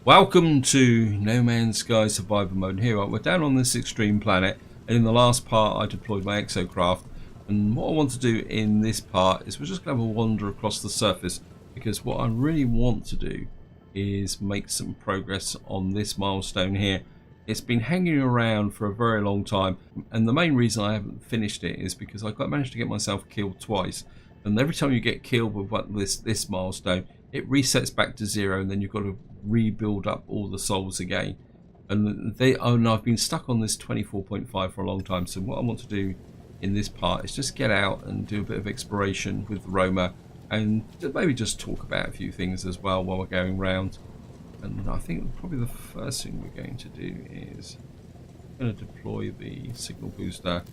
Welcome to No Man's Sky Survivor Mode. Here we're down on this extreme planet, and in the last part I deployed my exocraft, and what I want to do in this part is we're just going to have a wander across the surface, because what I really want to do is make some progress on this milestone here. It's been hanging around for a very long time, and the main reason I haven't finished it is because I managed to get myself killed twice, and every time you get killed with this milestone, it resets back to 0, and then you've got to rebuild up all the souls again. And I've been stuck on this 24.5 for a long time. So what I want to do in this part is just get out and do a bit of exploration with Roma, and maybe just talk about a few things as well while we're going round. And I think probably the first thing we're going to do is I'm going to deploy the signal booster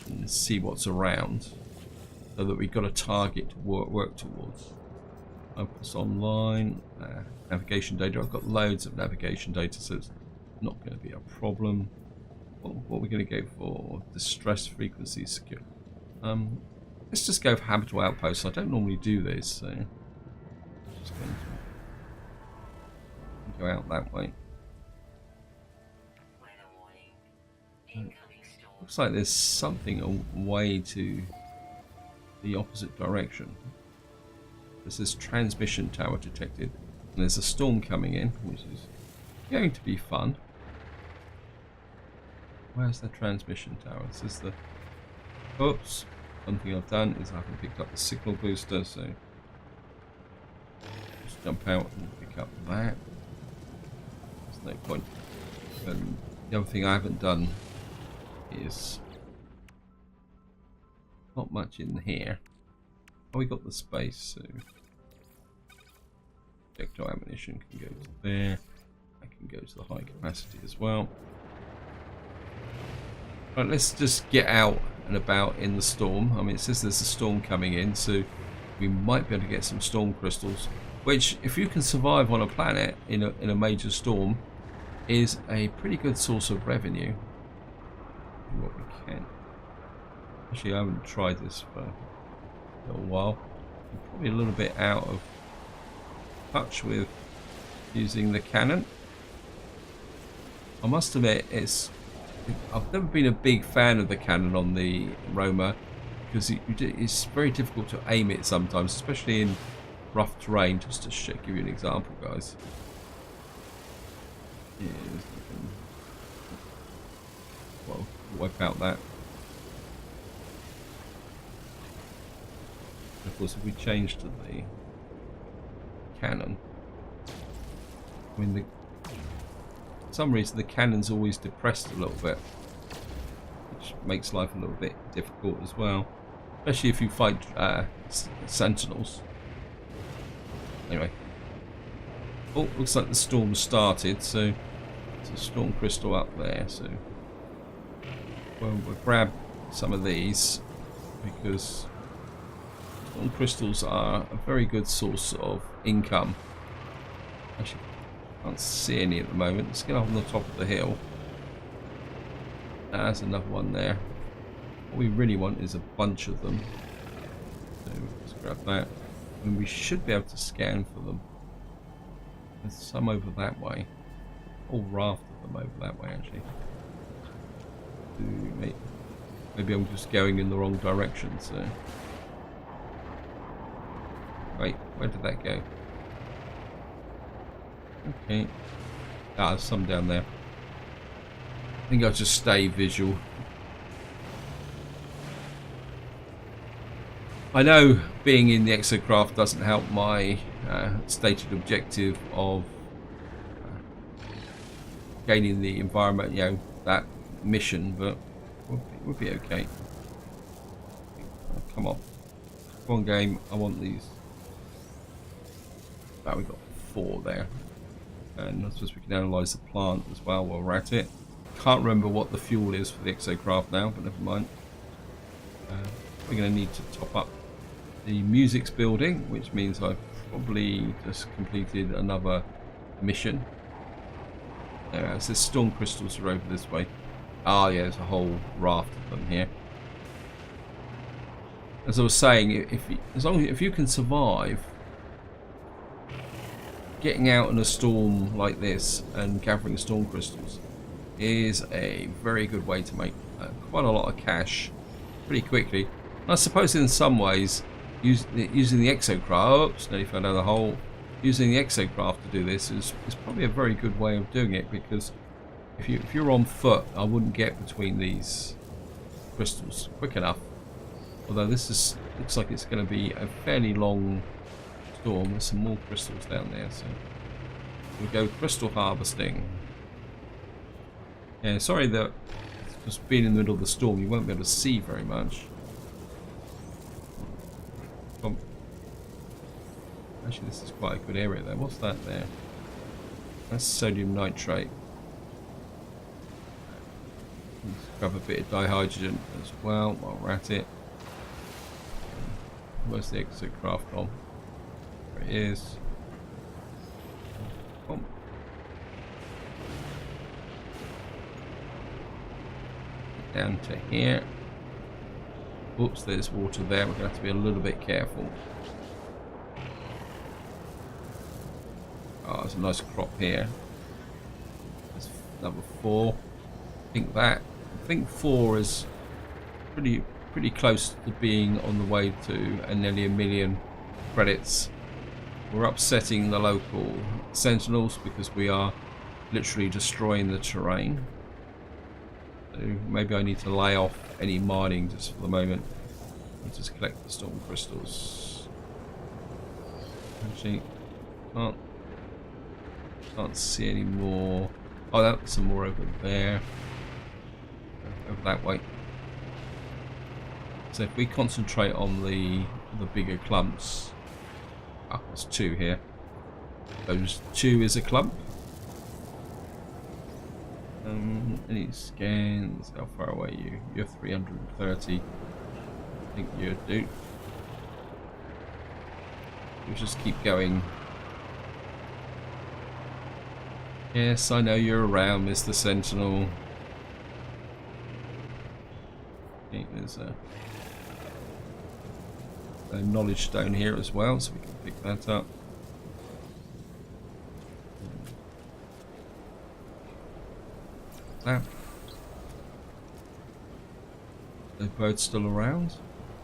and see what's around, so that we've got a target to work towards. Focus online, navigation data. I've got loads of navigation data, so it's not going to be a problem. What are we going to go for? Distress frequency secure. Let's just go for habitable outposts. I don't normally do this, so I'm just going to go out that way. Looks like there's something away to the opposite direction. There's this transmission tower detected, and there's a storm coming in, which is going to be fun. Where's the transmission tower? This is the... Oops! One thing I've done is I haven't picked up the signal booster, so just jump out and pick up that. There's no point. And the other thing I haven't done is not much in here. Oh, we got the space, so projectile ammunition can go to there. I can go to the high capacity as well. Right, let's just get out and about in the storm. I mean, it says there's a storm coming in, so we might be able to get some storm crystals, which, if you can survive on a planet in a major storm, is a pretty good source of revenue. Do what we can. Actually, I haven't tried this for a little while. I'm probably a little bit out of touch with using the cannon. I must admit, I've never been a big fan of the cannon on the Roma, because it's very difficult to aim it sometimes, especially in rough terrain. Just to give you an example, guys. Well, wipe out that. Of course, if we change to the cannon, I mean, for some reason the cannon's always depressed a little bit, which makes life a little bit difficult as well, especially if you fight sentinels. Anyway, oh, looks like the storm started, so there's a storm crystal up there, so we'll grab some of these, because storm crystals are a very good source of income. Actually, I can't see any at the moment. Let's get up on the top of the hill. There's another one there. What we really want is a bunch of them. So let's grab that. And we should be able to scan for them. There's some over that way. A whole raft of them over that way, actually. Maybe I'm just going in the wrong direction, so... Wait, where did that go? Okay. Ah, there's some down there. I think I'll just stay visual. I know being in the exocraft doesn't help my stated objective of gaining the environment, that mission, but we'll be okay. Oh, come on. Come on, game. I want these. We've got 4 there, and I suppose we can analyse the plant as well while we're at it. Can't remember what the fuel is for the exocraft now, but never mind. We're going to need to top up the music's building, which means I've probably just completed another mission. So there's storm crystals are over this way. Ah, yeah, there's a whole raft of them here. As I was saying, if you can survive getting out in a storm like this and gathering storm crystals is a very good way to make quite a lot of cash pretty quickly. I suppose in some ways using the exocraft, oops, nearly fell down the hole, using the exocraft to do this is probably a very good way of doing it, because if you're on foot, I wouldn't get between these crystals quick enough. Although this looks like it's going to be a fairly long storm. There's some more crystals down there, so we'll go crystal harvesting. Yeah, sorry that just being in the middle of the storm, you won't be able to see very much. Actually, this is quite a good area there. What's that there? That's sodium nitrate. Let's grab a bit of dihydrogen as well while we're at it. Where's the exocraft gone? There it is. Oh. Down to here. Oops, there's water there. We're going to have to be a little bit careful. Oh, there's a nice crop here. There's number 4. I think 4 is pretty close to being on the way to nearly 1 million credits. We're upsetting the local sentinels because we are literally destroying the terrain. So maybe I need to lay off any mining just for the moment. I'll just collect the storm crystals. Actually, can't see any more. Oh, that's some more over there. Over that way. So if we concentrate on the bigger clumps. Oh, there's 2 here. Those 2 is a clump. Any scans? How far away are you? You're 330. I think you're dude. We'll just keep going. Yes, I know you're around, Mr. Sentinel. I think there's a knowledge stone here as well, so we can pick that up. That. The birds still around?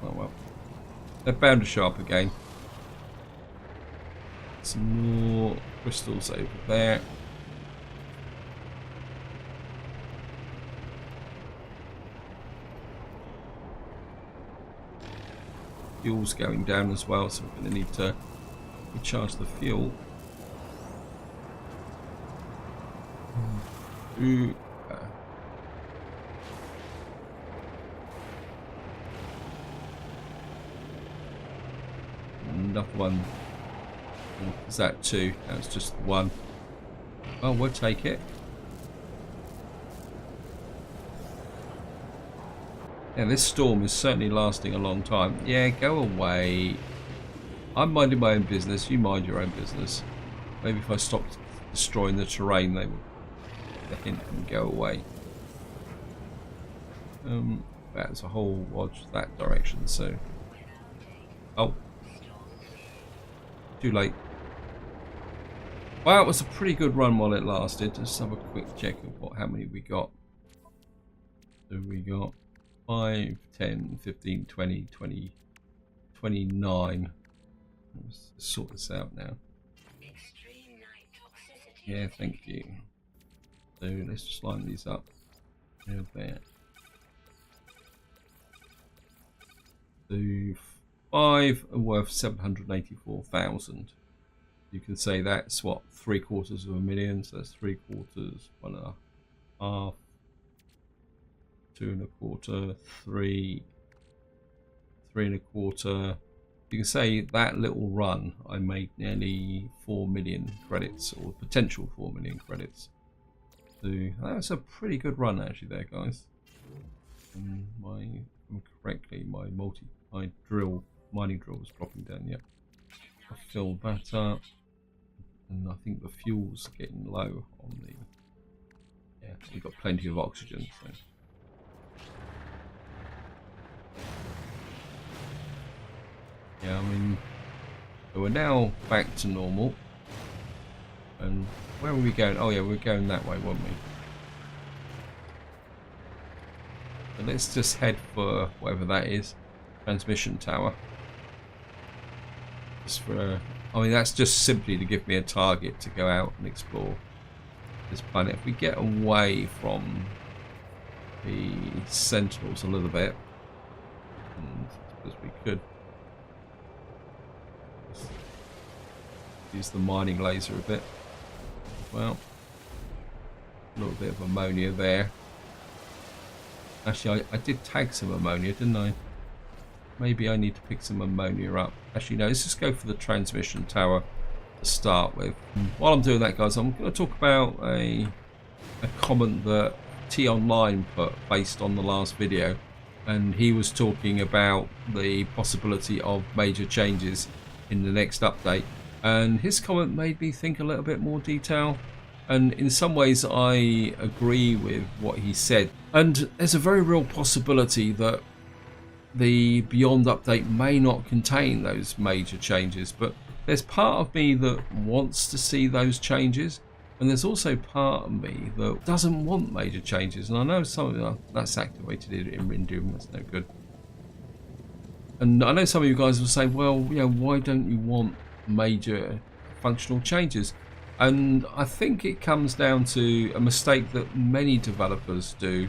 Oh well. They're bound to show up again. Some more crystals over there. Fuel's going down as well, so we're going to need to recharge the fuel. Another one. Is that 2? That was just 1. Well, we'll take it. Yeah, this storm is certainly lasting a long time. Yeah, go away. I'm minding my own business. You mind your own business. Maybe if I stopped destroying the terrain, they would get the hint and go away. That's a whole watch that direction, so... Oh. Too late. Well, it was a pretty good run while it lasted. Just have a quick check of how many we got. So we got 5, 10, 15, 20, 20, 29. Let's sort this out now. Yeah, thank you. So let's just line these up. There. So 5 are worth 784,000. You can say that's what, 750,000. So that's 3/4, 1.5, 2.25, 3, 3.25. You can say that little run I made nearly 4 million credits, or potential 4 million credits. So that's a pretty good run actually there, guys. And correctly, my mining drill was dropping down. Yep, I filled that up, and I think the fuel's getting low on the. Yeah, we've got plenty of oxygen. So. Yeah, I mean, we're now back to normal. And where were we going? Oh yeah, we were going that way, weren't we? So let's just head for whatever that is. Transmission tower. Just for, I mean, that's just simply to give me a target to go out and explore this planet. If we get away from the sentinels a little bit, and I suppose we could use the mining laser a bit. Well, a little bit of ammonia there. Actually, I did tag some ammonia, didn't I? Maybe I need to pick some ammonia up. Actually, no, let's just go for the transmission tower to start with. While I'm doing that, guys, I'm going to talk about a comment that T Online put based on the last video. And he was talking about the possibility of major changes in the next update. And his comment made me think a little bit more detail. And in some ways, I agree with what he said. And there's a very real possibility that the Beyond update may not contain those major changes. But there's part of me that wants to see those changes. And there's also part of me that doesn't want major changes. And I know some that's activated in Rindoom. That's no good. And I know some of you guys will say, well, you know, why don't you want major functional changes? And I think it comes down to a mistake that many developers do.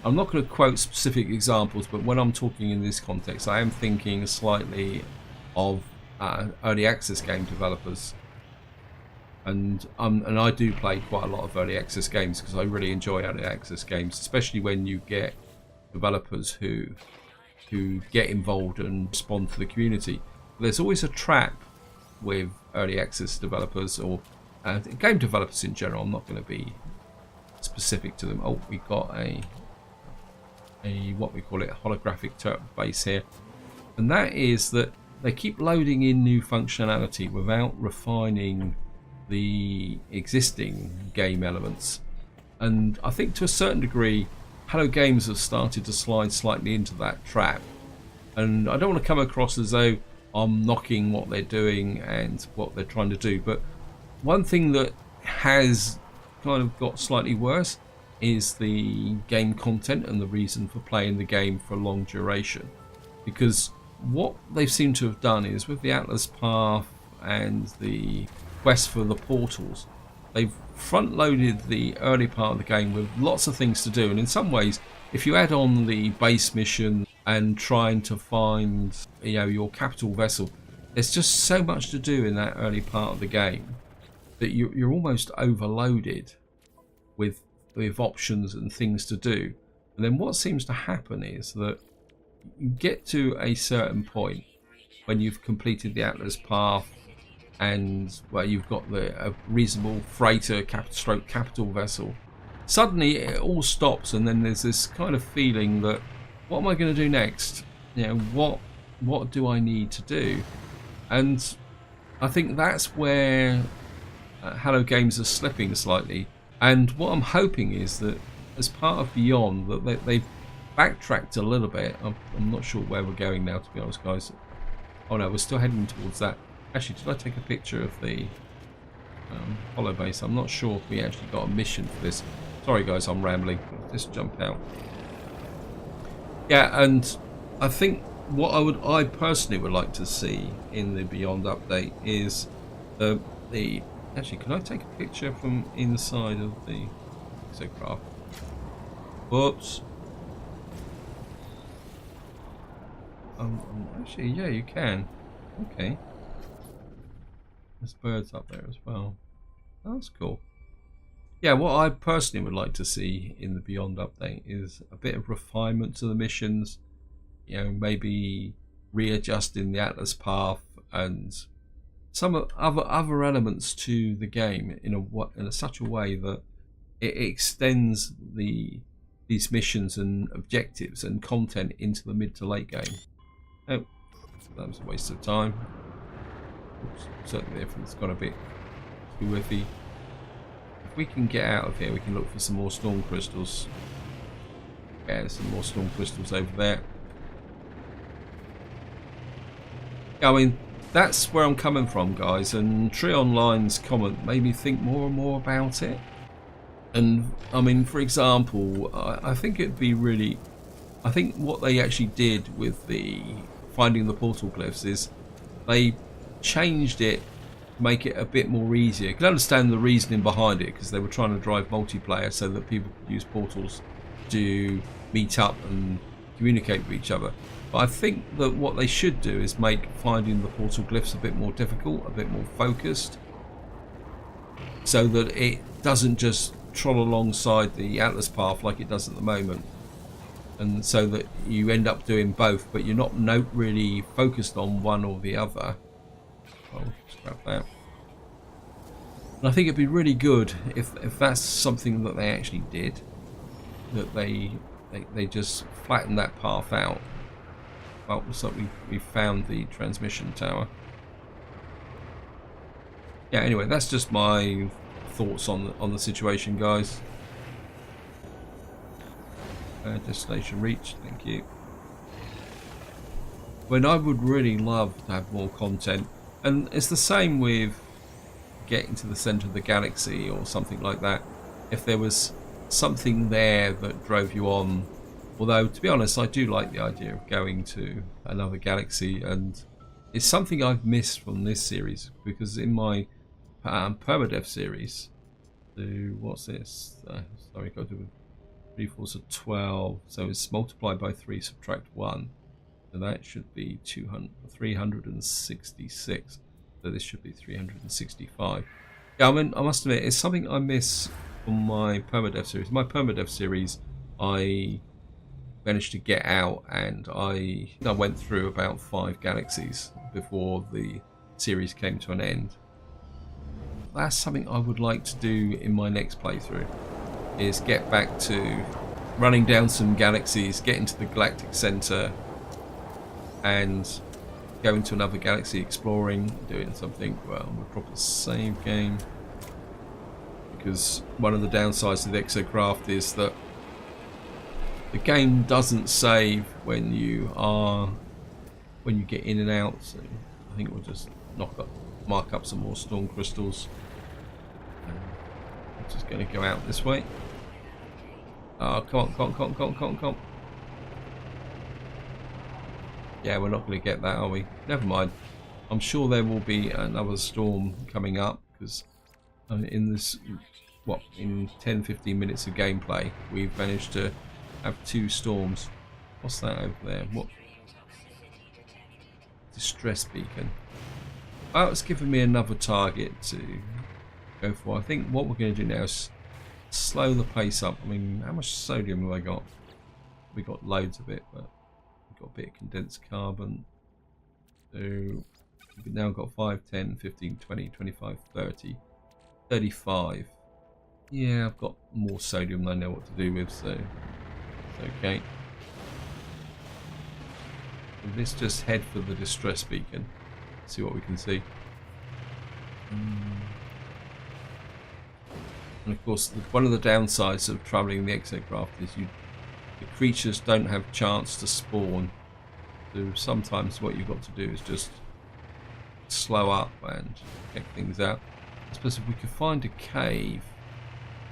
I'm not going to quote specific examples, but when I'm talking in this context, I am thinking slightly of early access game developers. And I do play quite a lot of early access games because I really enjoy early access games, especially when you get developers who get involved and respond to the community. There's always a trap with early access developers or game developers in general. I'm not going to be specific to them. Oh, we got a what we call it, holographic turret base here, and that is that they keep loading in new functionality without refining the existing game elements. And I think to a certain degree Hello Games have started to slide slightly into that trap, and I don't want to come across as though I'm knocking what they're doing and what they're trying to do, but one thing that has kind of got slightly worse is the game content and the reason for playing the game for a long duration. Because what they seem to have done is with the Atlas Path and the quest for the portals, they've front loaded the early part of the game with lots of things to do, and in some ways if you add on the base mission and trying to find, you know, your capital vessel, there's just so much to do in that early part of the game that you're almost overloaded with options and things to do. And then what seems to happen is that you get to a certain point when you've completed the Atlas Path and well, you've got a reasonable freighter capital vessel. Suddenly it all stops, and then there's this kind of feeling that what am I going to do next? You know, what do I need to do? And I think that's where Hello Games are slipping slightly. And what I'm hoping is that as part of Beyond, that they've backtracked a little bit. I'm not sure where we're going now, to be honest, guys. Oh no, we're still heading towards that. Actually, did I take a picture of the hollow base? I'm not sure if we actually got a mission for this. Sorry guys, I'm rambling. Just jump out. Yeah, and I think what I personally would like to see in the Beyond update is the actually, can I take a picture from inside of the exocraft? Whoops. Actually, yeah, you can. Okay. There's birds up there as well. That's cool. Yeah, what I personally would like to see in the Beyond update is a bit of refinement to the missions. You know, maybe readjusting the Atlas Path and some other elements to the game in such a way that it extends these missions and objectives and content into the mid to late game. Oh, that was a waste of time. Oops, certainly everything's got a bit too iffy. If we can get out of here, we can look for some more storm crystals. Yeah, there's some more storm crystals over there. I mean, that's where I'm coming from, guys, and Tree Online's comment made me think more and more about it. And I mean, for example, I think it'd be really, I think what they actually did with the finding the portal glyphs is they changed it to make it a bit more easier. You can understand the reasoning behind it, because they were trying to drive multiplayer so that people could use portals to meet up and communicate with each other. But I think that what they should do is make finding the portal glyphs a bit more difficult, a bit more focused, so that it doesn't just troll alongside the Atlas path like it does at the moment, and so that you end up doing both, but you're not really focused on one or the other. Oh, scrap that. And I think it'd be really good if that's something that they actually did, that they just flattened that path out. Well, looks like we found the transmission tower. Yeah, anyway, that's just my thoughts on the situation, guys. Destination reached, thank you. When I would really love to have more content, and it's the same with getting to the center of the galaxy or something like that. If there was something there that drove you on, although to be honest, I do like the idea of going to another galaxy, and it's something I've missed from this series, because in my permadeath series, what's this? Sorry, got to do 3 4 so 12, so it's multiplied by 3, subtract 1, so that should be 366, so this should be 365. Yeah, I mean, I must admit, it's something I miss from my permadeath series. My permadeath series, I managed to get out, and I went through about 5 galaxies before the series came to an end. That's something I would like to do in my next playthrough, is get back to running down some galaxies, get into the galactic center, and go into another galaxy, exploring, doing something. Well, I'm going to drop a save game, because one of the downsides of the exocraft is that the game doesn't save when you get in and out. So I think we'll just mark up some more storm crystals. I'm just going to go out this way. Oh, come on. Yeah, we're not going to get that, are we? Never mind. I'm sure there will be another storm coming up, because in this, in 10-15 minutes of gameplay, we've managed to have 2 storms. What's that over there? What? Distress beacon. Oh, it's given me another target to go for. I think what we're going to do now is slow the pace up. I mean, how much sodium have I got? We got loads of it, but we've got a bit of condensed carbon. So we've now got 5, 10, 15, 20, 25, 30, 35. Yeah, I've got more sodium than I know what to do with, so it's okay. So let's just head for the distress beacon, see what we can see. And of course, one of the downsides of travelling the exocraft is the creatures don't have a chance to spawn. So sometimes what you've got to do is just slow up and check things out. I suppose if we could find a cave,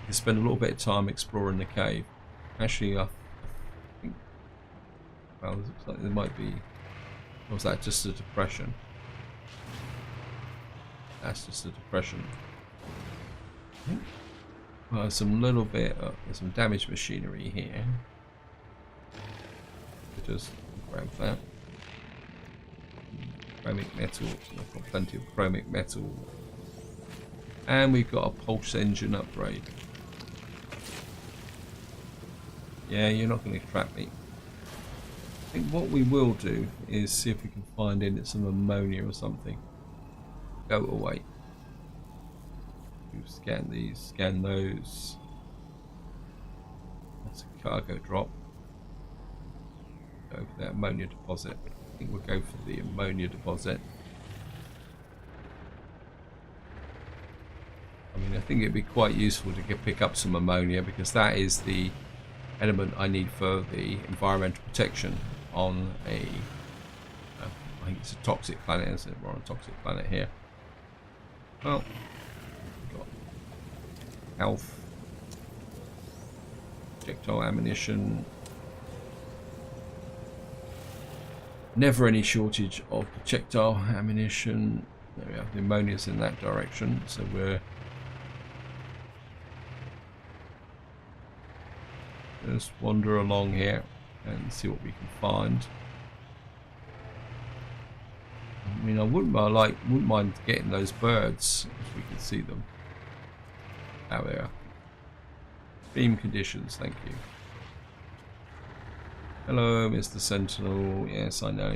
we could spend a little bit of time exploring the cave. Actually, I think, well, it looks like there might be, or was that just a depression? That's just a depression. I think, well, there's some little bit of, there's some damaged machinery here. Just grab that. Chromic metal. I've got plenty of chromic metal. And we've got a pulse engine upgrade. Yeah, you're not going to trap me. I think what we will do is see if we can find in it some ammonia or something. Go away. We've scanned these, scan those. That's a cargo drop. Go for that ammonia deposit. I think we'll go for the ammonia deposit. I mean, I think it'd be quite useful to pick up some ammonia, because that is the element I need for the environmental protection on a I think it's a toxic planet, isn't it? We're on a toxic planet here. Well, we've got health, projectile ammunition. Never any shortage of projectile ammunition. There we are. The ammonia's in that direction, so we're just wander along here and see what we can find. I mean, I wouldn't mind getting those birds if we could see them. Oh, they are. Beam conditions, thank you. Hello, Mr. Sentinel. Yes, I know.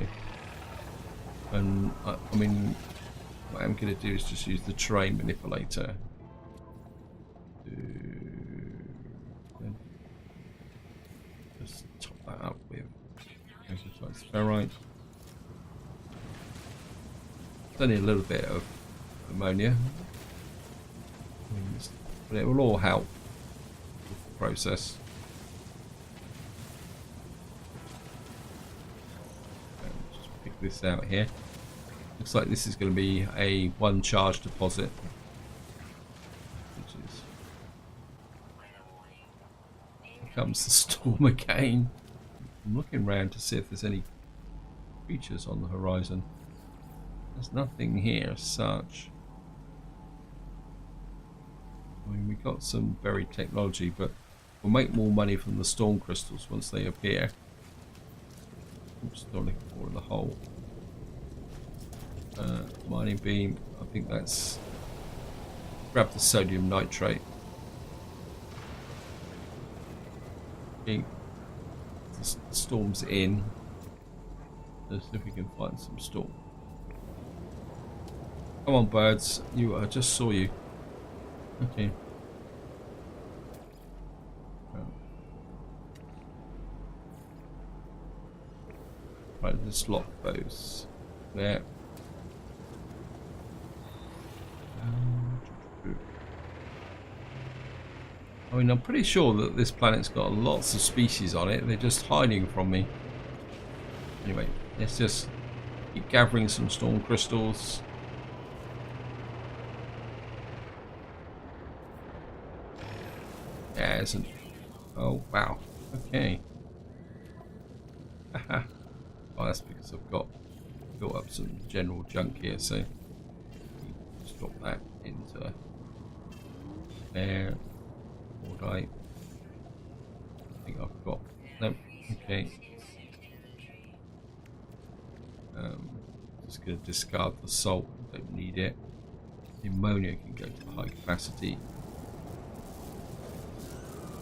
And I mean, what I'm going to do is just use the terrain manipulator to just top that up with ferrite. It's only a little bit of ammonia, but it will all help with the process. Just pick this out here. Looks like this is going to be a one charge deposit, which is, here comes the storm again. I'm looking around to see if there's any creatures on the horizon. There's nothing here as such. I mean, we got some buried technology, but we'll make more money from the storm crystals once they appear. Oops, not looking for in the hole. Mining beam, I think that's, grab the sodium nitrate. Okay. The storm's in. Let's see if we can find some storm. Come on, birds. I just saw you. Okay. Right, let's lock those there. I mean, I'm pretty sure that this planet's got lots of species on it. They're just hiding from me. Anyway, let's just keep gathering some storm crystals. Yeah, isn't. Oh wow. Okay. Haha. Oh, that's because I've got built up some general junk here. So just drop that into there. I think I've got. Nope. Okay. Just going to discard the salt. Don't need it. The ammonia can go to high capacity.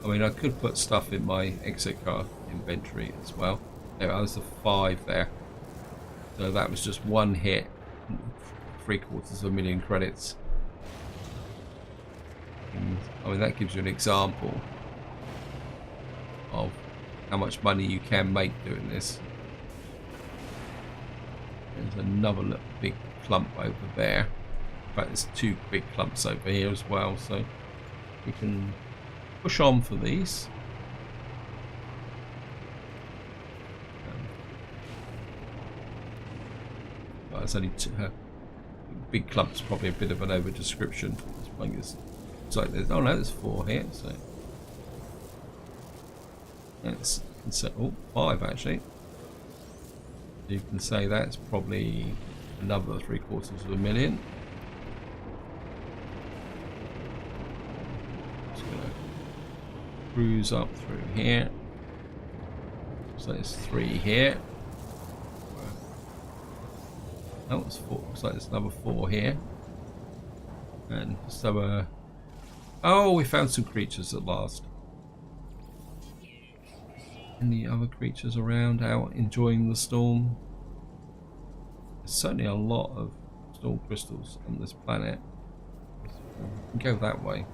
I mean, I could put stuff in my exocar inventory as well. There was a 5 there. So that was just one hit. 750,000 credits. I mean, that gives you an example of how much money you can make doing this. There's another little big clump over there. In fact, there's 2 big clumps over here as well, so we can push on for these. Well, it's only 2. Big clump's probably a bit of an over description. It's like there's, oh no, there's 4 here, so let's say, oh, 5 actually. You can say that's probably another 750,000. Just gonna cruise up through here. So there's 3 here. Oh, it's 4. Looks like there's another 4 here. And so oh, we found some creatures at last. Any other creatures around out enjoying the storm? There's certainly a lot of storm crystals on this planet. We can go that way.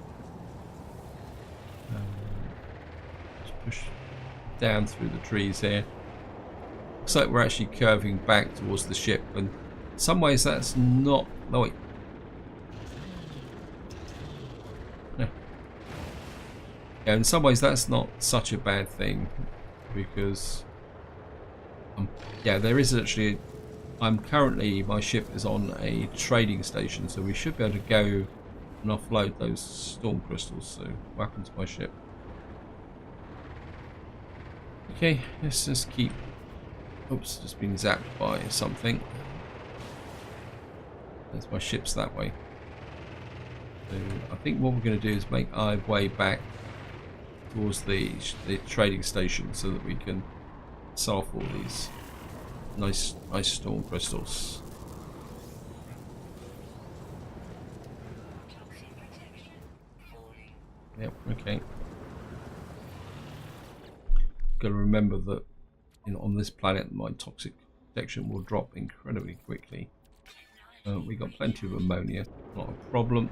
Just push down through the trees here. Looks like we're actually curving back towards the ship, and in some ways that's not. No, wait. Yeah, in some ways that's not such a bad thing, because yeah, there is actually I'm currently, my ship is on a trading station, so we should be able to go and offload those storm crystals. So what happened to my ship? Okay, let's just keep... Oops, just been zapped by something. There's my ship's that way. So I think what we're going to do is make our way back towards the trading station so that we can sell off all these nice storm crystals. Yep, okay. Got to remember that, you know, on this planet my toxic protection will drop incredibly quickly. We got plenty of ammonia, not a problem.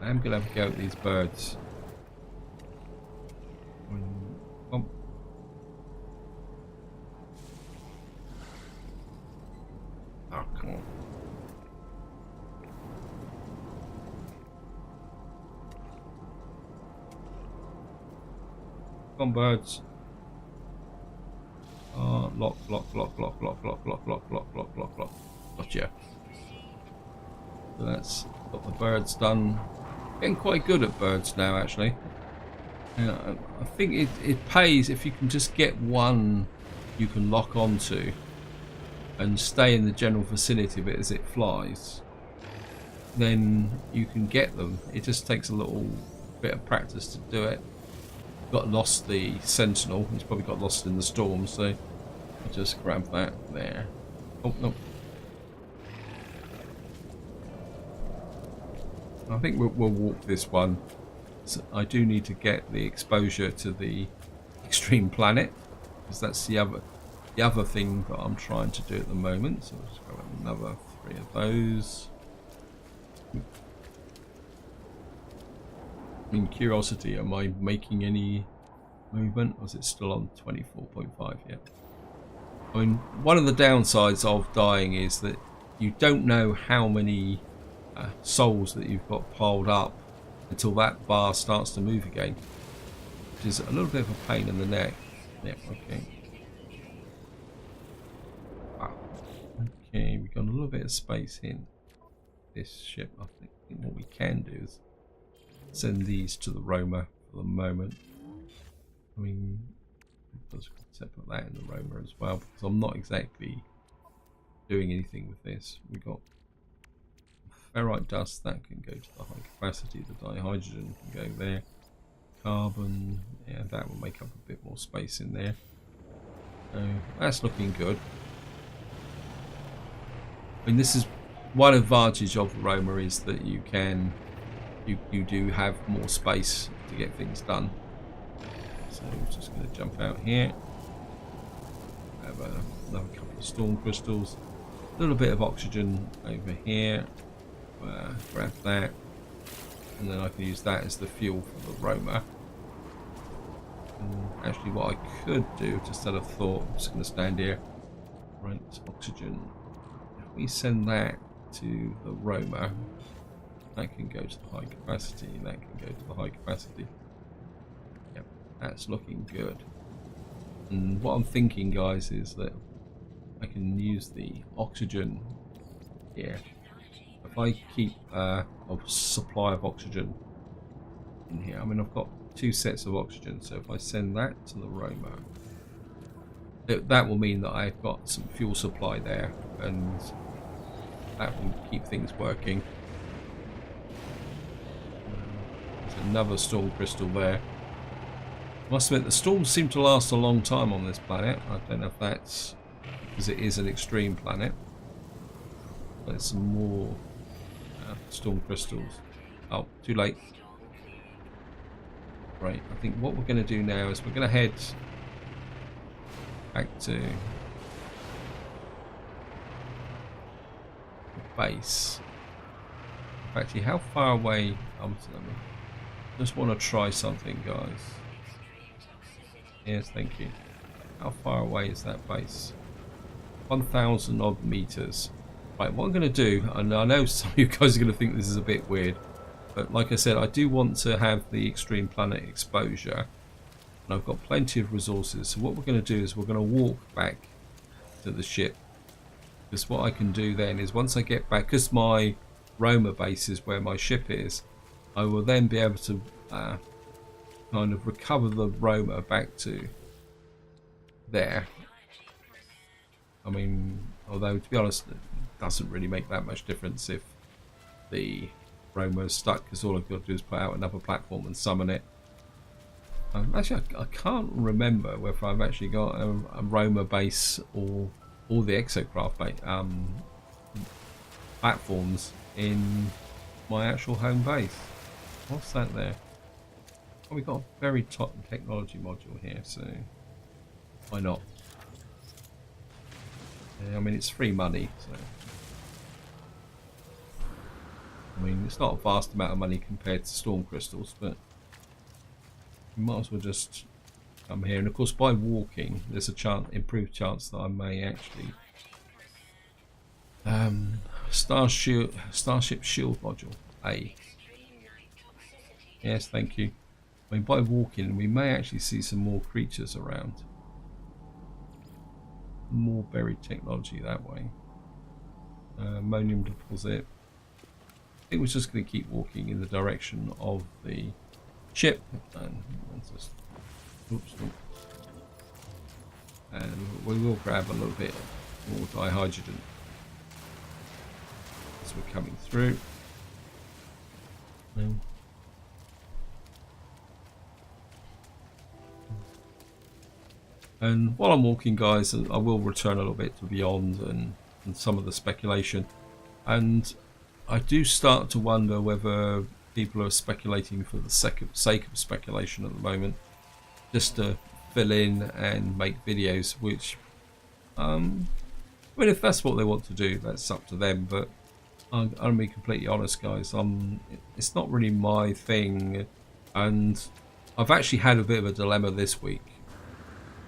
I'm gonna have a go at these birds. Oh. Oh, come on. Come on, birds. Oh, lock. Gotcha. So that's got the birds done. Getting quite good at birds now, actually. Yeah, I think it pays if you can just get one you can lock onto and stay in the general vicinity of it as it flies. Then you can get them. It just takes a little bit of practice to do it. Got lost the sentinel. He's probably got lost in the storm, so I'll just grab that there. Oh no. I think we'll walk this one. So I do need to get the exposure to the extreme planet, because that's the other thing that I'm trying to do at the moment. So I'll just grab another 3 of those. In curiosity, am I making any movement, or is it still on 24.5 yet? I mean, one of the downsides of dying is that you don't know how many souls that you've got piled up until that bar starts to move again, which is a little bit of a pain in the neck. Yeah, okay. Wow. Okay, we've got a little bit of space in this ship. I think what we can do is send these to the roamer for the moment. I mean, let's put that in the roamer as well, because I'm not exactly doing anything with this. We've got ferrite dust, that can go to the high capacity. The dihydrogen can go there. Carbon, yeah, that will make up a bit more space in there. So that's looking good. I mean, this is one advantage of the roamer, is that you can you do have more space to get things done. So I'm just going to jump out here. Have another couple of storm crystals. A little bit of oxygen over here. Grab that, and then I can use that as the fuel for the roamer. And actually, what I could do, just out of thought, I'm just going to stand here. Right, oxygen. If we send that to the roamer, that can go to the high capacity, that can go to the high capacity. Yep, that's looking good. And what I'm thinking, guys, is that I can use the oxygen here. If I keep a supply of oxygen in here, I mean, I've got 2 sets of oxygen, so if I send that to the roamer, that will mean that I've got some fuel supply there, and that will keep things working. There's another storm crystal there. Must admit, the storms seem to last a long time on this planet. I don't know if that's because it is an extreme planet. There's some more storm crystals. Oh, too late. Right, I think what we're going to do now is we're going to head back to the base. Actually, how far away? Just want to try something, guys. Yes, thank you. How far away is that base? 1,000 odd meters. Right, what I'm going to do, and I know some of you guys are going to think this is a bit weird, but like I said, I do want to have the extreme planet exposure. and I've got plenty of resources. So what we're going to do is we're going to walk back to the ship, because what I can do then is once I get back, because my roamer base is where my ship is, I will then be able to kind of recover the roamer back to there. I mean, although to be honest, it doesn't really make that much difference if the roamer is stuck, because all I've got to do is put out another platform and summon it. Actually, I can't remember whether I've actually got a roamer base or all the exocraft platforms in my actual home base. What's that there? Oh, we've got a very top technology module here, so why not? Yeah, I mean, it's free money, so I mean, it's not a vast amount of money compared to storm crystals, but you might as well just come here. And of course, by walking, there's a improved chance that I may actually Starship Shield Module A. Yes, thank you. I mean, by walking, we may actually see some more creatures around. More buried technology that way. Ammonium deposit. I think we're just going to keep walking in the direction of the ship, and just, oops, and we will grab a little bit more dihydrogen as we're coming through. And while I'm walking, guys, I will return a little bit to Beyond and some of the speculation, and I do start to wonder whether people are speculating for the sake of speculation at the moment, just to fill in and make videos, which I mean, if that's what they want to do, that's up to them, but I'm going to be completely honest, guys, it's not really my thing. And I've actually had a bit of a dilemma this week,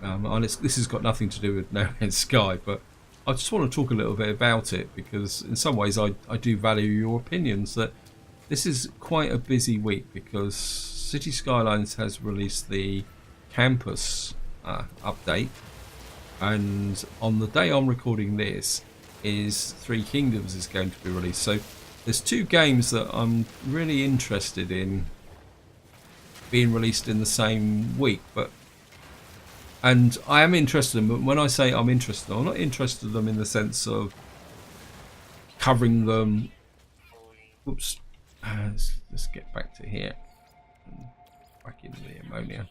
and this has got nothing to do with No Man's Sky, but I just want to talk a little bit about it, because in some ways I do value your opinions. That this is quite a busy week, because City Skylines has released the campus update, and on the day I'm recording this is Three Kingdoms is going to be released. So there's two games that I'm really interested in being released in the same week, and I am interested in them. But when I say I'm interested, I'm not interested in them in the sense of covering them. Oops. Let's get back to here. Back into the ammonia.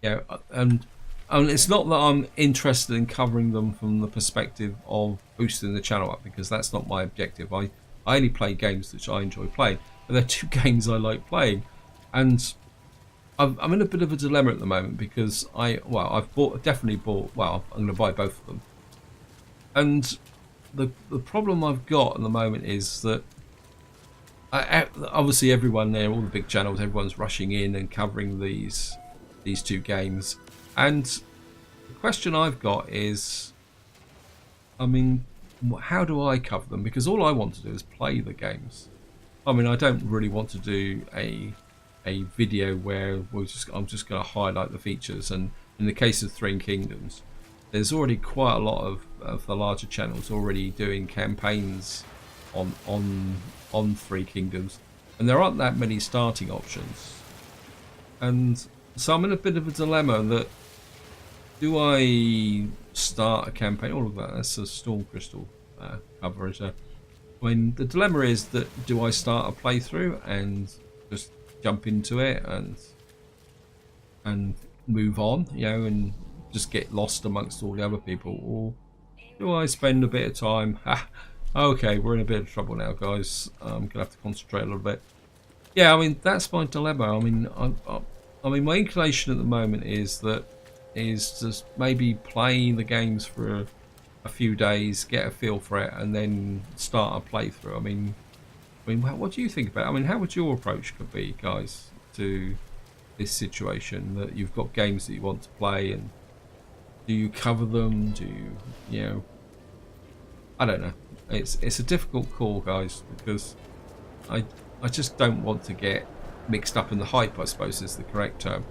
Yeah, and it's not that I'm interested in covering them from the perspective of boosting the channel up, because that's not my objective. I only play games which I enjoy playing, but they're two games I like playing, and I'm in a bit of a dilemma at the moment, because I've definitely bought. Well, I'm going to buy both of them, and the problem I've got at the moment is that obviously everyone there, all the big channels, everyone's rushing in and covering these two games, and the question I've got is, I mean, how do I cover them? Because all I want to do is play the games. I mean, I don't really want to do a video where I'm just going to highlight the features. And in the case of Three Kingdoms, there's already quite a lot of the larger channels already doing campaigns on Three Kingdoms, and there aren't that many starting options. And so I'm in a bit of a dilemma, that do I start a campaign? All of that's a Storm Crystal coverage. I mean, the dilemma is that do I start a playthrough and just jump into it and move on, and just get lost amongst all the other people, or do I spend a bit of time? Okay, we're in a bit of trouble now, guys. I'm gonna have to concentrate a little bit. Yeah, I mean, that's my dilemma. I mean, I mean, my inclination at the moment is just maybe play the games for a few days, get a feel for it, and then start a playthrough. I mean, what do you think about it? I mean, how would your approach could be, guys, to this situation, that you've got games that you want to play, and do you cover them? Do you I don't know. It's a difficult call, guys, because I just don't want to get mixed up in the hype, I suppose is the correct term.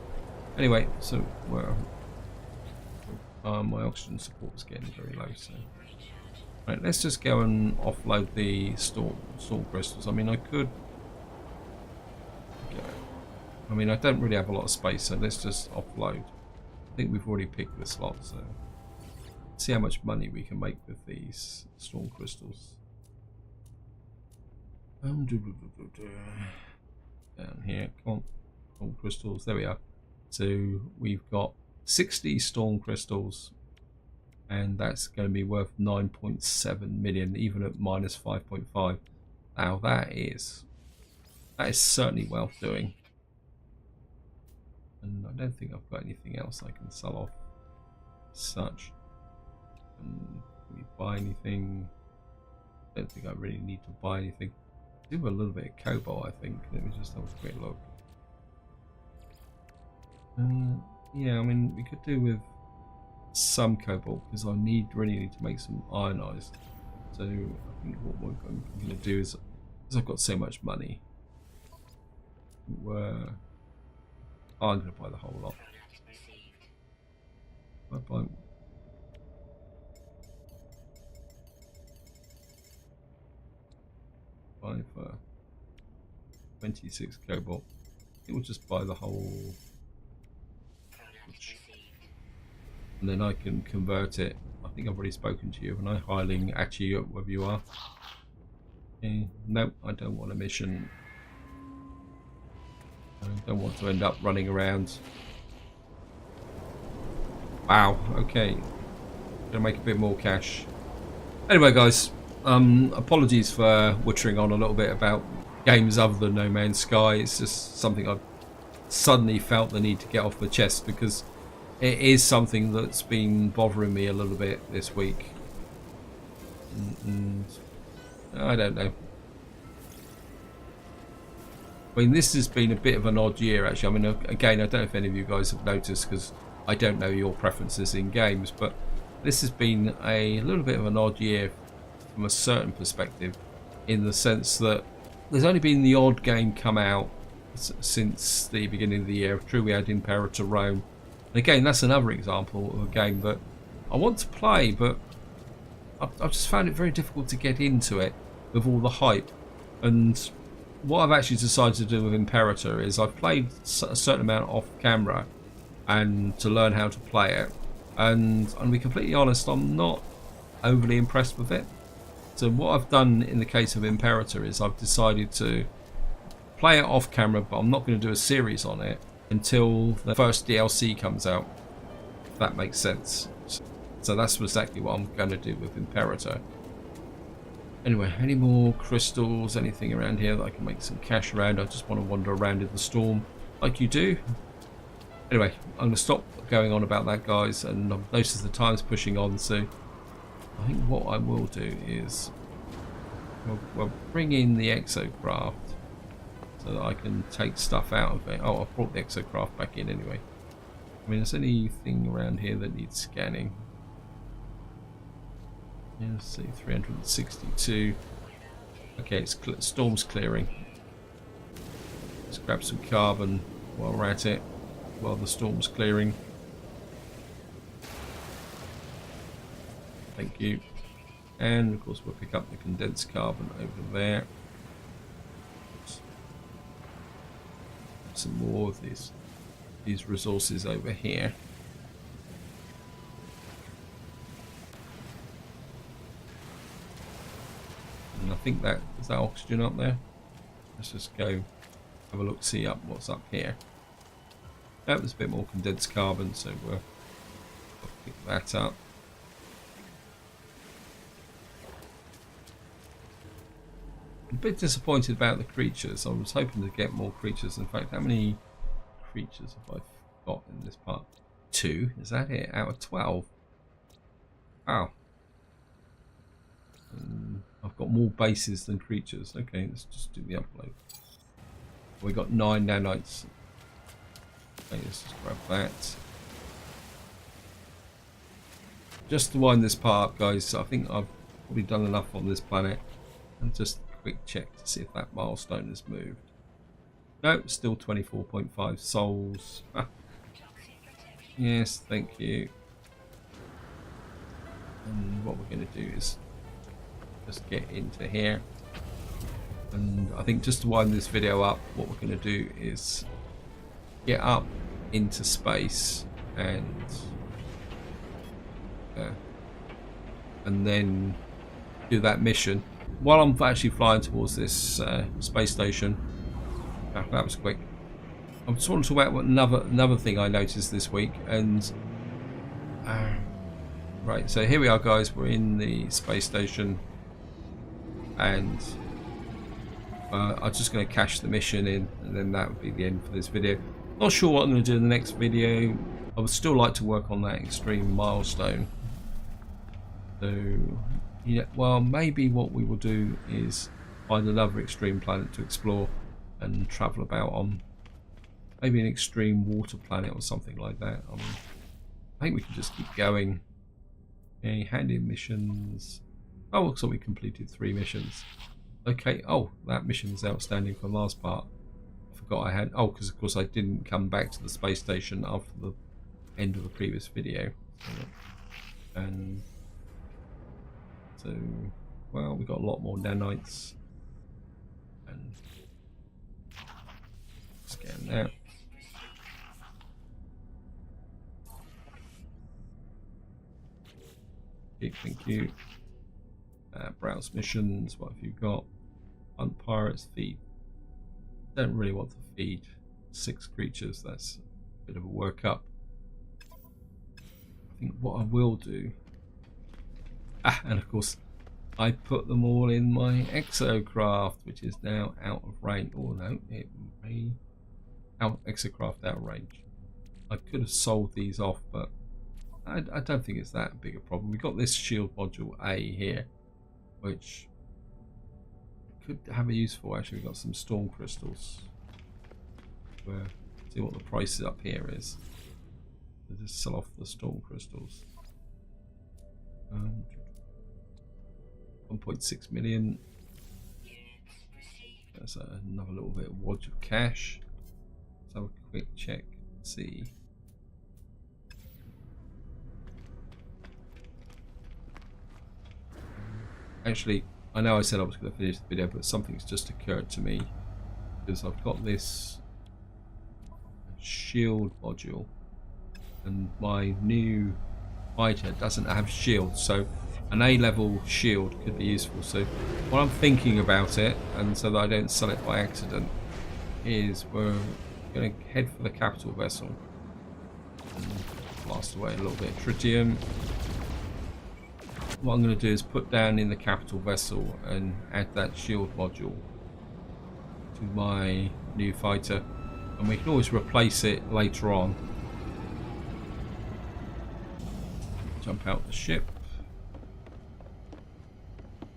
Anyway, so where my oxygen support is getting very low. So right, let's just go and offload the storm crystals. I mean, I could. Go. I mean, I don't really have a lot of space, so let's just offload. I think we've already picked the slot, so let's see how much money we can make with these storm crystals. Down here, come on, storm crystals. There we are. So we've got 60 storm crystals, and that's going to be worth 9.7 million, even at minus 5.5. Now that is certainly worth doing. And I don't think I've got anything else I can sell off as such. And can we buy anything? I don't think I really need to buy anything. I do have a little bit of cobalt, I think. Let me just have a quick look. Yeah, I mean, we could do with some cobalt because I really need to make some ionized. So I think what I'm going to do is, because I've got so much money, I'm going to buy the whole lot. I buy for 26 cobalt. I think we'll just buy the whole, and then I can convert it. I think I've already spoken to you, haven't I? Hiling, actually, wherever you are. Okay. Nope, I don't want a mission. I don't want to end up running around. Wow, okay. Gonna make a bit more cash. Anyway, guys, apologies for wittering on a little bit about games other than No Man's Sky. It's just something I've suddenly felt the need to get off my chest because it is something that's been bothering me a little bit this week. And I don't know. I mean, this has been a bit of an odd year, actually. I mean, again, I don't know if any of you guys have noticed because I don't know your preferences in games, but this has been a little bit of an odd year from a certain perspective, in the sense that there's only been the odd game come out since the beginning of the year. True, we had Imperator Rome. And again, that's another example of a game that I want to play, but I've just found it very difficult to get into it with all the hype. And what I've actually decided to do with Imperator is I've played a certain amount off camera and to learn how to play it. And to be completely honest, I'm not overly impressed with it. So what I've done in the case of Imperator is I've decided to play it off camera, but I'm not going to do a series on it until the first DLC comes out, if that makes sense. So that's exactly what I'm going to do with Imperator. Anyway, any more crystals, anything around here that I can make some cash around? I just want to wander around in the storm like you do. Anyway, I'm going to stop going on about that, guys, and I've noticed the time's pushing on, so I think what I will do is we'll bring in the exocraft so that I can take stuff out of it. Oh, I've brought the exocraft back in anyway. I mean, is there anything around here that needs scanning? Yeah, let's see, 362. Okay, storm's clearing. Let's grab some carbon while we're at it, while the storm's clearing. Thank you. And of course we'll pick up the condensed carbon over there. Some more of these resources over here. And I think that is that oxygen up there. Let's just go have a look, see up what's up here. That was a bit more condensed carbon, so we'll pick that up. I'm a bit disappointed about the creatures. I was hoping to get more creatures. In fact, how many creatures have I got in this part? 2? Is that it? Out of 12? Wow. I've got more bases than creatures. Okay, let's just do the upload. We got 9 nanites. Okay, let's just grab that. Just to wind this part up, guys, I think I've probably done enough on this planet. And just quick check to see if that milestone has moved. No, still 24.5 souls. Yes, thank you. And what we're going to do is just get into here. And I think just to wind this video up, what we're going to do is get up into space and then do that mission while I'm actually flying towards this space station. Oh, that was quick. I just want to talk about another thing I noticed this week, and right, so here we are, guys. We're in the space station, and I'm just going to cash the mission in, and then that would be the end for this video. Not sure what I'm going to do in the next video. I would still like to work on that extreme milestone. So, yeah, well, maybe what we will do is find another extreme planet to explore and travel about on. Maybe an extreme water planet or something like that. I think we can just keep going. Okay, hand-in missions. Oh, looks like we completed 3 missions. Okay, oh, that mission's outstanding from the last part. I forgot I had... Oh, because of course I didn't come back to the space station after the end of the previous video. And so, well, we got a lot more nanites. And scan that. Thank you. Browse missions. What have you got? Hunt pirates. Feed. Don't really want to feed 6 creatures. That's a bit of a workup. I think what I will do. And of course, I put them all in my exocraft, which is now out of range. Oh no, it may exocraft out of range. I could have sold these off, but I don't think it's that big a problem. We've got this shield module A here, which could have a use for. Actually, we've got some storm crystals. See what the price up here is. We'll just sell off the storm crystals. 1.6 million. That's another little bit of wodge of cash. Let's have a quick check. See. Actually, I know I said I was going to finish the video, but something's just occurred to me, because I've got this shield module and my new fighter doesn't have shield, so an A-level shield could be useful. So what I'm thinking about it, and so that I don't sell it by accident, is we're going to head for the capital vessel and blast away a little bit of tritium. What I'm going to do is put down in the capital vessel and add that shield module to my new fighter, and we can always replace it later on. Jump out the ship.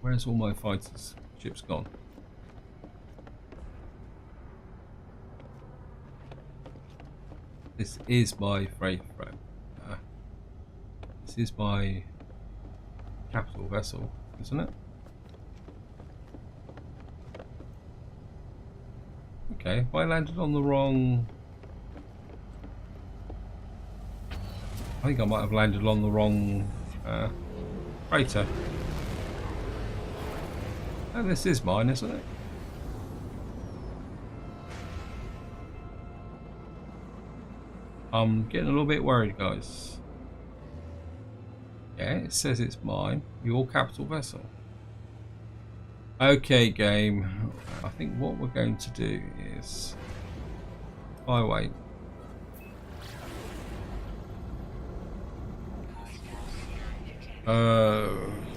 Where's all my fighters? Ship's gone. This is my freight frame. This is my capital vessel, isn't it? Okay, I landed on the wrong... I think I might have landed on the wrong freighter. Oh, this is mine, isn't it? I'm getting a little bit worried, guys. Yeah, it says it's mine. Your capital vessel. Okay, game. I think what we're going to do is... Oh, wait.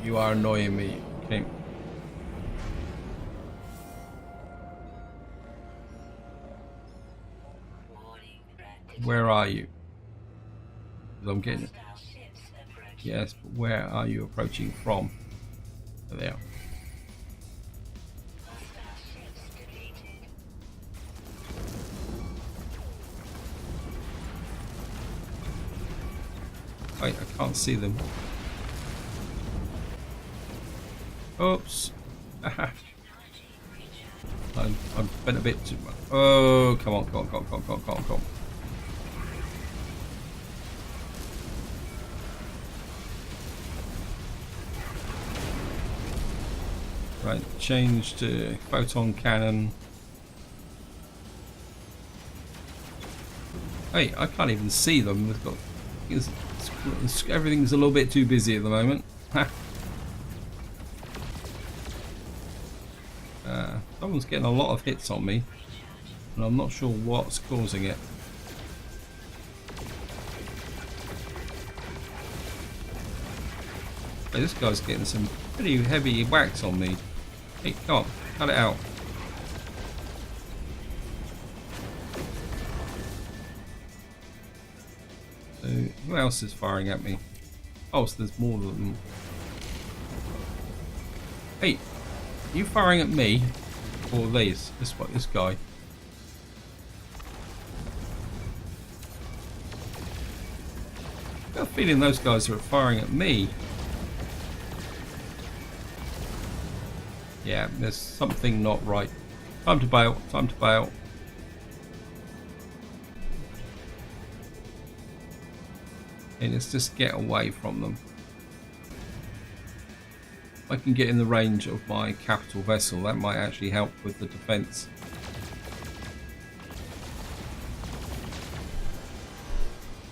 You are annoying me. Okay. Where are you? I'm getting it. Yes, but where are you approaching from? There. Wait, I can't see them. Oops. I've been a bit too much. Oh, come on, come on, come on, come on, come on, come on, come on. Right, change to photon cannon. Hey, I can't even see them. We've got everything's a little bit too busy at the moment. Someone's getting a lot of hits on me, and I'm not sure what's causing it. Hey, this guy's getting some pretty heavy whacks on me. Hey, come on, cut it out. So, who else is firing at me? Oh, so there's more of them. Hey, are you firing at me? Or these? This guy. I've got a feeling those guys are firing at me. Yeah, there's something not right. Time to bail. Time to bail. Okay, let's just get away from them. If I can get in the range of my capital vessel, that might actually help with the defense.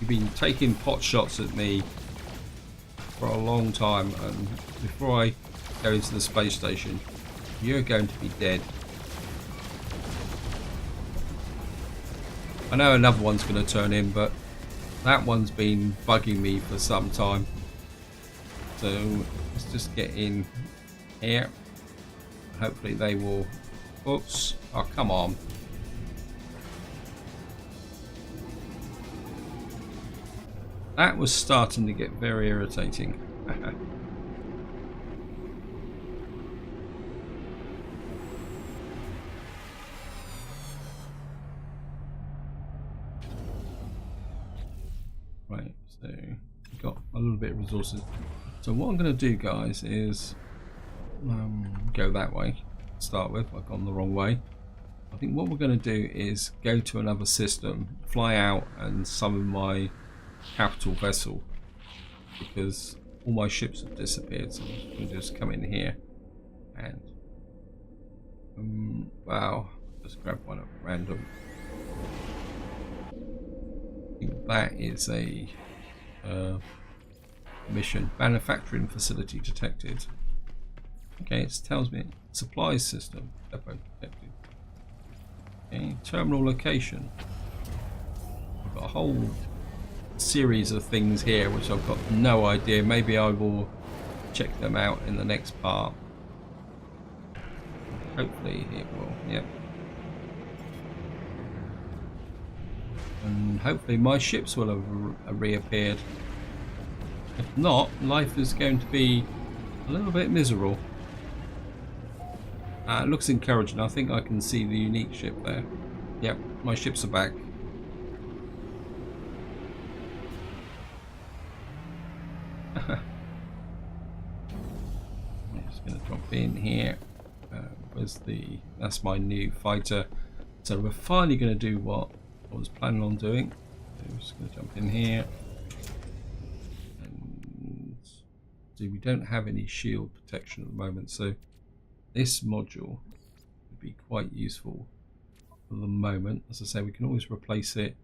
You've been taking pot shots at me for a long time, and before I go into the space station, you're going to be dead. I know another one's going to turn in, but that one's been bugging me for some time. So let's just get in here. Hopefully they will... Oops. Oh, come on. That was starting to get very irritating. Right, so we've got a little bit of resources. So what I'm going to do, guys, is go that way to start with. I've gone the wrong way. I think what we're going to do is go to another system, fly out and summon my capital vessel, because all my ships have disappeared. So I'm going to just come in here and wow, just grab one at random. I think that is a mission. Manufacturing facility detected. Okay, it tells me supplies system depot detected. Okay, terminal location. I've got a whole series of things here which I've got no idea. Maybe I will check them out in the next part. Hopefully it will. Yep. And hopefully my ships will have reappeared. If not, life is going to be a little bit miserable. It looks encouraging. I think I can see the unique ship there. Yep, my ships are back. I'm just going to drop in here. That's my new fighter. So we're finally going to do what I was planning on doing. So we're just going to jump in here. And see, we don't have any shield protection at the moment, so this module would be quite useful for the moment. As I say, we can always replace it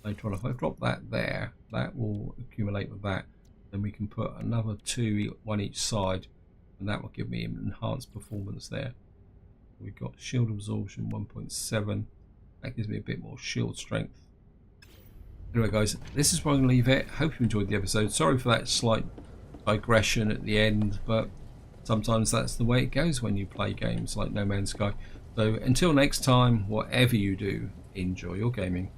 later on. If I drop that there, that will accumulate with that. Then we can put another two, one each side, and that will give me an enhanced performance there. We've got shield absorption 1.7. That gives me a bit more shield strength. Anyway, guys, this is where I'm going to leave it. Hope you enjoyed the episode. Sorry for that slight digression at the end, but sometimes that's the way it goes when you play games like No Man's Sky. So until next time, whatever you do, enjoy your gaming.